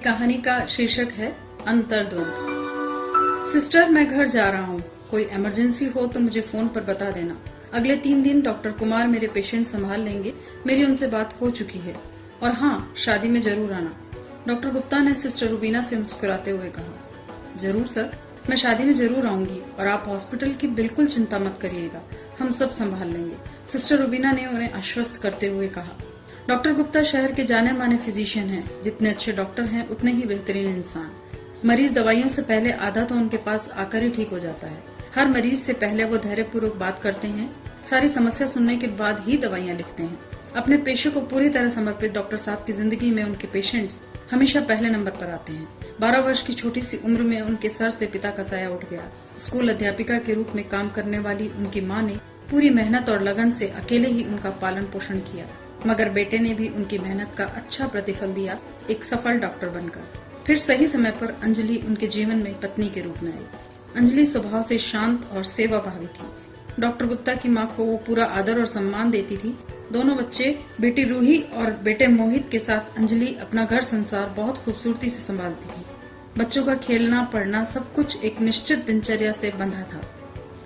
कहानी का शीर्षक है अंतर्द्वंद। सिस्टर, मैं घर जा रहा हूँ, कोई इमरजेंसी हो तो मुझे फोन पर बता देना। अगले 3 दिन डॉक्टर कुमार मेरे पेशेंट संभाल लेंगे। मेरी उनसे बात हो चुकी है। और हाँ, शादी में जरूर आना। डॉक्टर गुप्ता ने सिस्टर रुबीना से मुस्कुराते हुए कहा। जरूर सर, मैं शादी में जरूर आऊंगी और आप हॉस्पिटल की बिल्कुल चिंता मत करिएगा, हम सब संभाल लेंगे, सिस्टर रुबीना ने उन्हें आश्वस्त करते हुए कहा। डॉक्टर गुप्ता शहर के जाने माने फिजिशियन हैं। जितने अच्छे डॉक्टर हैं उतने ही बेहतरीन इंसान। मरीज दवाइयों से पहले आधा तो उनके पास आकर ही ठीक हो जाता है। हर मरीज से पहले वो धैर्यपूर्वक बात करते हैं, सारी समस्या सुनने के बाद ही दवाइयाँ लिखते हैं। अपने पेशे को पूरी तरह समर्पित डॉक्टर साहब की जिंदगी में उनके पेशेंट्स हमेशा पहले नंबर पर आते हैं। 12 वर्ष की छोटी सी उम्र में उनके सर से पिता का साया उठ गया। स्कूल अध्यापिका के रूप में काम करने वाली उनकी माँ ने पूरी मेहनत और लगन से अकेले ही उनका पालन पोषण किया, मगर बेटे ने भी उनकी मेहनत का अच्छा प्रतिफल दिया, एक सफल डॉक्टर बनकर। फिर सही समय पर अंजलि उनके जीवन में पत्नी के रूप में आई। अंजलि स्वभाव से शांत और सेवा भावी थी। डॉक्टर गुप्ता की माँ को वो पूरा आदर और सम्मान देती थी। दोनों बच्चे, बेटी रूही और बेटे मोहित के साथ अंजलि अपना घर संसार बहुत खूबसूरती से संभालती थी। बच्चों का खेलना पढ़ना सब कुछ एक निश्चित दिनचर्या से बंधा था।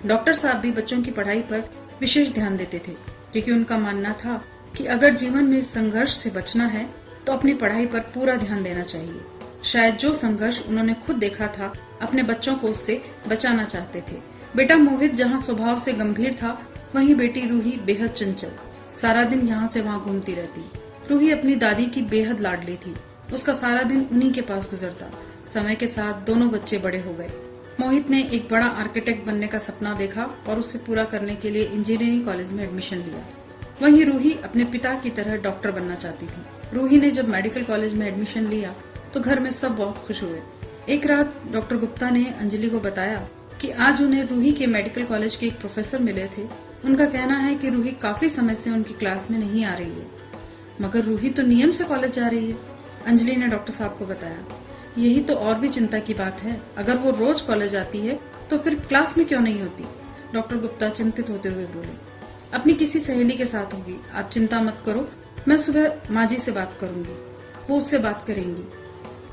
डॉक्टर साहब भी बच्चों की पढ़ाई पर विशेष ध्यान देते थे, क्योंकि उनका मानना था कि अगर जीवन में संघर्ष से बचना है तो अपनी पढ़ाई पर पूरा ध्यान देना चाहिए। शायद जो संघर्ष उन्होंने खुद देखा था, अपने बच्चों को उससे बचाना चाहते थे। बेटा मोहित जहाँ स्वभाव से गंभीर था, वहीं बेटी रूही बेहद चंचल। सारा दिन यहाँ से वहाँ घूमती रहती। रूही अपनी दादी की बेहद लाडली थी। उसका सारा दिन उन्हीं के पास गुजरता। समय के साथ दोनों बच्चे बड़े हो गए। मोहित ने एक बड़ा आर्किटेक्ट बनने का सपना देखा और उसे पूरा करने के लिए इंजीनियरिंग कॉलेज में एडमिशन लिया। वहीं रूही अपने पिता की तरह डॉक्टर बनना चाहती थी। रूही ने जब मेडिकल कॉलेज में एडमिशन लिया तो घर में सब बहुत खुश हुए। एक रात डॉक्टर गुप्ता ने अंजलि को बताया कि आज उन्हें रूही के मेडिकल कॉलेज के एक प्रोफेसर मिले थे। उनका कहना है कि रूही काफी समय से उनकी क्लास में नहीं आ रही है। मगर रूही तो नियम से कॉलेज जा रही है, अंजलि ने डॉक्टर साहब को बताया। यही तो और भी चिंता की बात है। अगर वो रोज कॉलेज आती है तो फिर क्लास में क्यों नहीं होती? डॉक्टर गुप्ता चिंतित होते हुए बोले। अपनी किसी सहेली के साथ होगी, आप चिंता मत करो, मैं सुबह माँ जी से बात करूंगी, वो उससे बात करेंगी।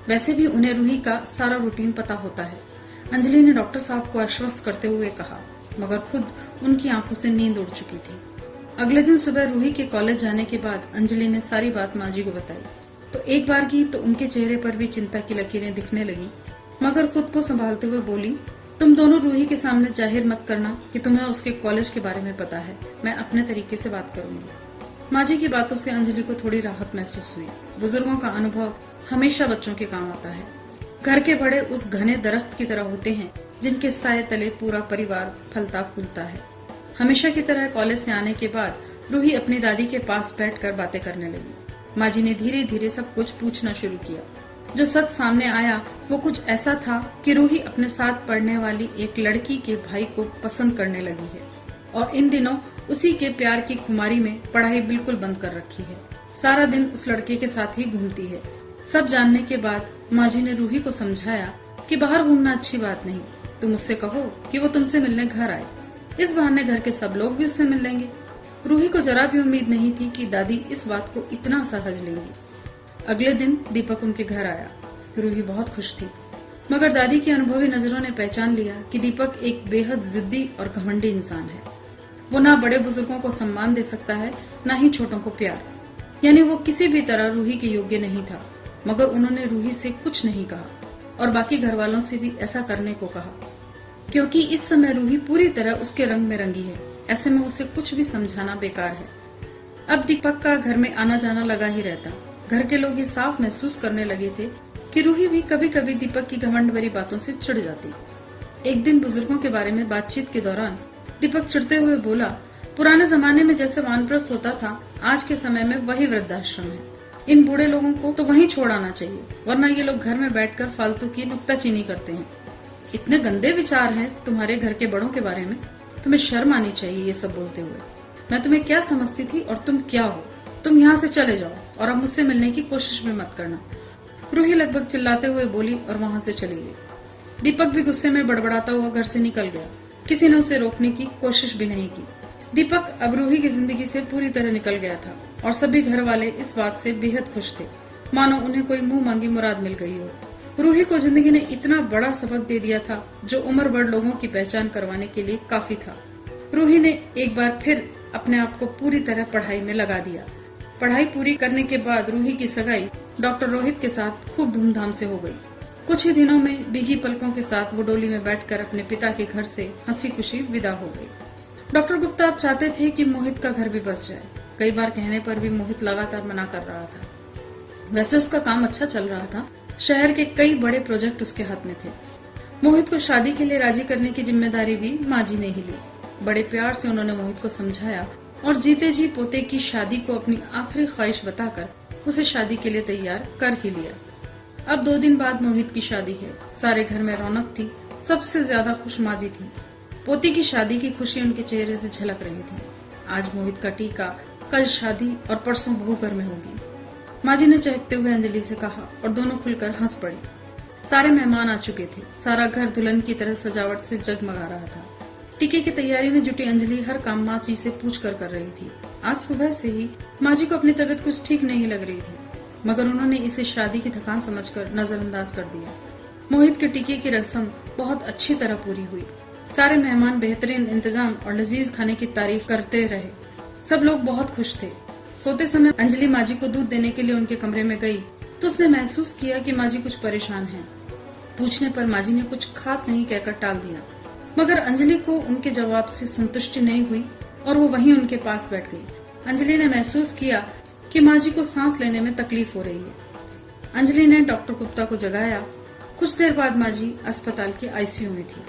वैसे भी उन्हें रूही का सारा रूटीन पता होता है, अंजलि ने डॉक्टर साहब को आश्वस्त करते हुए कहा, मगर खुद उनकी आंखों से नींद उड़ चुकी थी। अगले दिन सुबह रूही के कॉलेज जाने के बाद अंजलि ने सारी बात माँ जी को बताई तो एक बार की तो उनके चेहरे पर भी चिंता की लकीरें दिखने लगी, मगर खुद को संभालते हुए बोली, तुम दोनों रूही के सामने जाहिर मत करना कि तुम्हें उसके कॉलेज के बारे में पता है, मैं अपने तरीके से बात करूंगी। माँ जी की बातों से अंजलि को थोड़ी राहत महसूस हुई। बुजुर्गों का अनुभव हमेशा बच्चों के काम आता है। घर के बड़े उस घने दरख्त की तरह होते हैं जिनके साए तले पूरा परिवार फलता फूलता है। हमेशा की तरह कॉलेज से आने के बाद रूही अपनी दादी के पास बैठकर बातें करने लगी। माँ जी ने धीरे धीरे सब कुछ पूछना शुरू किया। जो सच सामने आया वो कुछ ऐसा था कि रूही अपने साथ पढ़ने वाली एक लड़की के भाई को पसंद करने लगी है और इन दिनों उसी के प्यार की खुमारी में पढ़ाई बिल्कुल बंद कर रखी है। सारा दिन उस लड़के के साथ ही घूमती है। सब जानने के बाद माँ जी ने रूही को समझाया कि बाहर घूमना अच्छी बात नहीं, तुम उससे कहो कि वो तुमसे मिलने घर आए, इस बहाने घर के सब लोग भी उससे मिल लेंगे। रूही को जरा भी उम्मीद नहीं थी कि दादी इस बात को इतना सहज लेंगी। अगले दिन दीपक उनके घर आया। रूही बहुत खुश थी, मगर दादी की अनुभवी नजरों ने पहचान लिया कि दीपक एक बेहद जिद्दी और घमंडी इंसान है। वो ना बड़े बुजुर्गों को सम्मान दे सकता है, ना ही छोटों को प्यार। यानी वो किसी भी तरह रूही के योग्य नहीं था। मगर उन्होंने रूही से कुछ नहीं कहा और बाकी घर वालों से भी ऐसा करने को कहा, क्योंकि इस समय रूही पूरी तरह उसके रंग में रंगी है। ऐसे में उसे कुछ भी समझाना बेकार है। अब दीपक का घर में आना जाना लगा ही रहता। घर के लोग ये साफ महसूस करने लगे थे कि रूही भी कभी कभी दीपक की घमंड भरी बातों से चिढ़ जाती। एक दिन बुजुर्गों के बारे में बातचीत के दौरान दीपक चिढ़ते हुए बोला, पुराने जमाने में जैसे वानप्रस्थ होता था, आज के समय में वही वृद्धाश्रम है। इन बूढ़े लोगों को तो वहीं छोड़ आना चाहिए, वरना ये लोग घर में बैठकर फालतू की नुक्ताचीनी करते हैं। इतने गंदे विचार हैं तुम्हारे घर के बड़ों के बारे में, तुम्हें शर्म आनी चाहिए ये सब बोलते हुए। मैं तुम्हें क्या समझती थी और तुम क्या हो? तुम यहाँ से चले जाओ और अब मुझसे मिलने की कोशिश भी मत करना। रूही लगभग चिल्लाते हुए बोली और वहाँ से चली गई। दीपक भी गुस्से में बड़बड़ाता हुआ घर से निकल गया। किसी ने उसे रोकने की कोशिश भी नहीं की। दीपक अब रूही की जिंदगी से पूरी तरह निकल गया था और सभी घर वाले इस बात से बेहद खुश थे। मानो उन्हें कोई मुंह मांगी मुराद मिल गई हो। रूही को जिंदगी ने इतना बड़ा सबक दे दिया था जो उम्र भर लोगों की पहचान करवाने के लिए काफी था। रूही ने एक बार फिर अपने आप को पूरी तरह पढ़ाई में लगा दिया। पढ़ाई पूरी करने के बाद रूही की सगाई डॉक्टर रोहित के साथ खूब धूमधाम से हो गई। कुछ ही दिनों में भीगी पलकों के साथ वो डोली में बैठकर अपने पिता के घर से हंसी खुशी विदा हो गई। डॉक्टर गुप्ता अब चाहते थे कि मोहित का घर भी बस जाए। कई बार कहने पर भी मोहित लगातार मना कर रहा था। वैसे उसका काम अच्छा चल रहा था। शहर के कई बड़े प्रोजेक्ट उसके हाथ में थे। मोहित को शादी के लिए राजी करने की जिम्मेदारी भी माँ जी ने ही ली। बड़े प्यार से उन्होंने मोहित को समझाया और जीते जी पोते की शादी को अपनी आखिरी ख्वाहिश बताकर उसे शादी के लिए तैयार कर ही लिया। अब 2 दिन बाद मोहित की शादी है। सारे घर में रौनक थी। सबसे ज्यादा खुश माँ जी थी। पोती की शादी की खुशी उनके चेहरे से झलक रही थी। आज मोहित का टीका, कल शादी और परसों बहू घर में होगी। माँ जी ने चहकते हुए अंजलि से कहा और दोनों खुलकर हंस पड़ी। सारे मेहमान आ चुके थे। सारा घर दुल्हन की तरह सजावट से जगमगा रहा था। टीके की तैयारी में जुटी अंजलि हर काम माँ जी से पूछ कर रही थी। आज सुबह से ही माँ जी को अपनी तबीयत कुछ ठीक नहीं लग रही थी, मगर उन्होंने इसे शादी की थकान समझकर नजरअंदाज कर दिया। मोहित के टीके की रस्म बहुत अच्छी तरह पूरी हुई। सारे मेहमान बेहतरीन इंतजाम और लजीज खाने की तारीफ करते रहे। सब लोग बहुत खुश थे। सोते समय अंजलि माँ जी को दूध देने के लिए उनके कमरे में गई तो उसने महसूस किया कि माँ जी कुछ परेशान हैं। पूछने पर माँ जी ने कुछ खास नहीं कहकर टाल दिया, मगर अंजलि को उनके जवाब से संतुष्टि नहीं हुई और वो वहीं उनके पास बैठ गई। अंजलि ने महसूस किया कि माँ जी को सांस लेने में तकलीफ हो रही है। अंजलि ने डॉक्टर गुप्ता को जगाया। कुछ देर बाद माँ जी अस्पताल के आईसीयू में थी।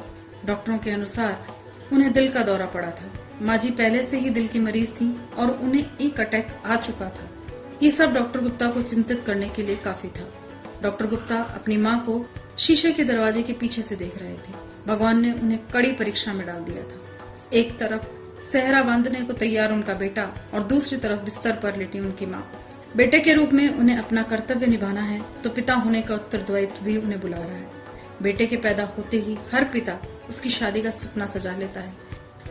डॉक्टरों के अनुसार उन्हें दिल का दौरा पड़ा था। माँ जी पहले से ही दिल की मरीज थी और उन्हें एक अटैक आ चुका था। ये सब डॉक्टर गुप्ता को चिंतित करने के लिए काफी था। डॉक्टर गुप्ता अपनी माँ को शीशे के दरवाजे के पीछे से देख रहे थे। भगवान ने उन्हें कड़ी परीक्षा में डाल दिया था। एक तरफ सेहरा बांधने को तैयार उनका बेटा और दूसरी तरफ बिस्तर पर लेटी उनकी माँ। बेटे के रूप में उन्हें अपना कर्तव्य निभाना है तो पिता होने का उत्तरदायित्व भी उन्हें बुला रहा है। बेटे के पैदा होते ही हर पिता उसकी शादी का सपना सजा लेता है,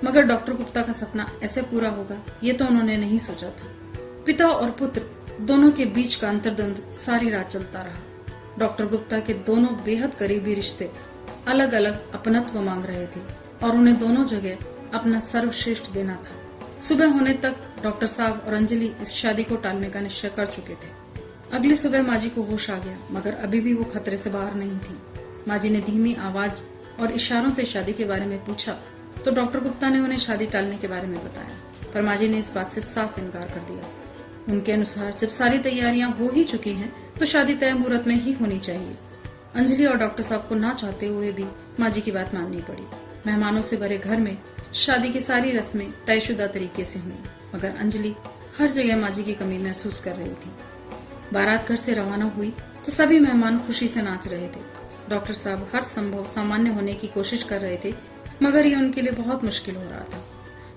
मगर डॉक्टर गुप्ता का सपना ऐसे पूरा होगा ये तो उन्होंने नहीं सोचा था। पिता और पुत्र दोनों के बीच का अंतर्द्वंद सारी रात चलता रहा। डॉक्टर गुप्ता के दोनों बेहद करीबी रिश्ते अलग अलग अपनत्व मांग रहे थे और उन्हें दोनों जगह अपना सर्वश्रेष्ठ देना था। सुबह होने तक डॉक्टर साहब और अंजलि इस शादी को टालने का निश्चय कर चुके थे। अगली सुबह माँ जी को होश आ गया, मगर अभी भी वो खतरे से बाहर नहीं थी। माँ जी ने धीमी आवाज और इशारों से शादी के बारे में पूछा तो डॉक्टर गुप्ता ने उन्हें शादी टालने के बारे में बताया, पर माँ जी ने इस बात से साफ इनकार कर दिया। उनके अनुसार जब सारी तैयारियां हो ही चुकी हैं तो शादी तय मुहूर्त में ही होनी चाहिए। अंजलि और डॉक्टर साहब को ना चाहते हुए भी माँ जी की बात माननी पड़ी। मेहमानों से भरे घर में शादी की सारी रस्में तयशुदा तरीके से हुई, मगर अंजलि हर जगह माँ जी की कमी महसूस कर रही थी। बारात घर से रवाना हुई तो सभी मेहमान खुशी से नाच रहे थे। डॉक्टर साहब हर संभव सामान्य होने की कोशिश कर रहे थे, मगर ये उनके लिए बहुत मुश्किल हो रहा था।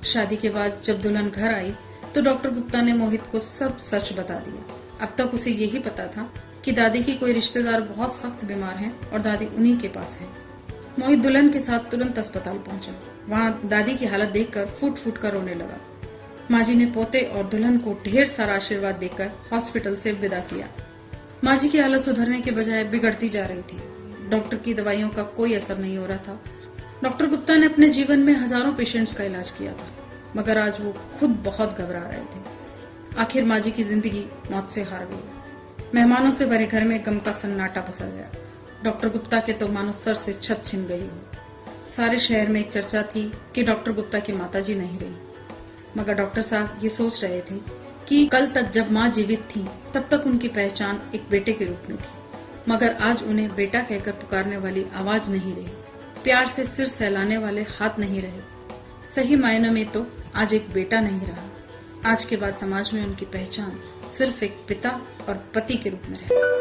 शादी के बाद जब दुल्हन घर आई तो डॉक्टर गुप्ता ने मोहित को सब सच बता दिया। अब तक उसे यही पता था कि दादी की कोई रिश्तेदार बहुत सख्त बीमार हैं और दादी उन्हीं के पास है। मोहित दुल्हन के साथ तुरंत अस्पताल पहुंचा। वहाँ दादी की हालत देखकर फूट फूट कर रोने लगा। माँ जी ने पोते और दुल्हन को ढेर सारा आशीर्वाद देकर हॉस्पिटल से विदा किया। माँ जी की हालत सुधरने के बजाय बिगड़ती जा रही थी। डॉक्टर की दवाइयों का कोई असर नहीं हो रहा था। डॉक्टर गुप्ता ने अपने जीवन में हजारों पेशेंट्स का इलाज किया था, मगर आज वो खुद बहुत घबरा रहे थे। आखिर माँ जी की जिंदगी मौत से हार गई। मेहमानों से भरे घर में गम का सन्नाटा पसर गया। डॉक्टर गुप्ता के तो मानो सर से छत छिन गई हो। सारे शहर में एक चर्चा थी कि डॉक्टर गुप्ता की माताजी नहीं रही, मगर डॉक्टर साहब ये सोच रहे थे कि कल तक जब माँ जीवित थी तब तक उनकी पहचान एक बेटे के रूप में थी, मगर आज उन्हें बेटा कहकर पुकारने वाली आवाज नहीं रही, प्यार से सिर सहलाने वाले हाथ नहीं रहे। सही मायने में तो आज एक बेटा नहीं रहा। आज के बाद समाज में उनकी पहचान सिर्फ एक पिता और पति के रूप में रहे।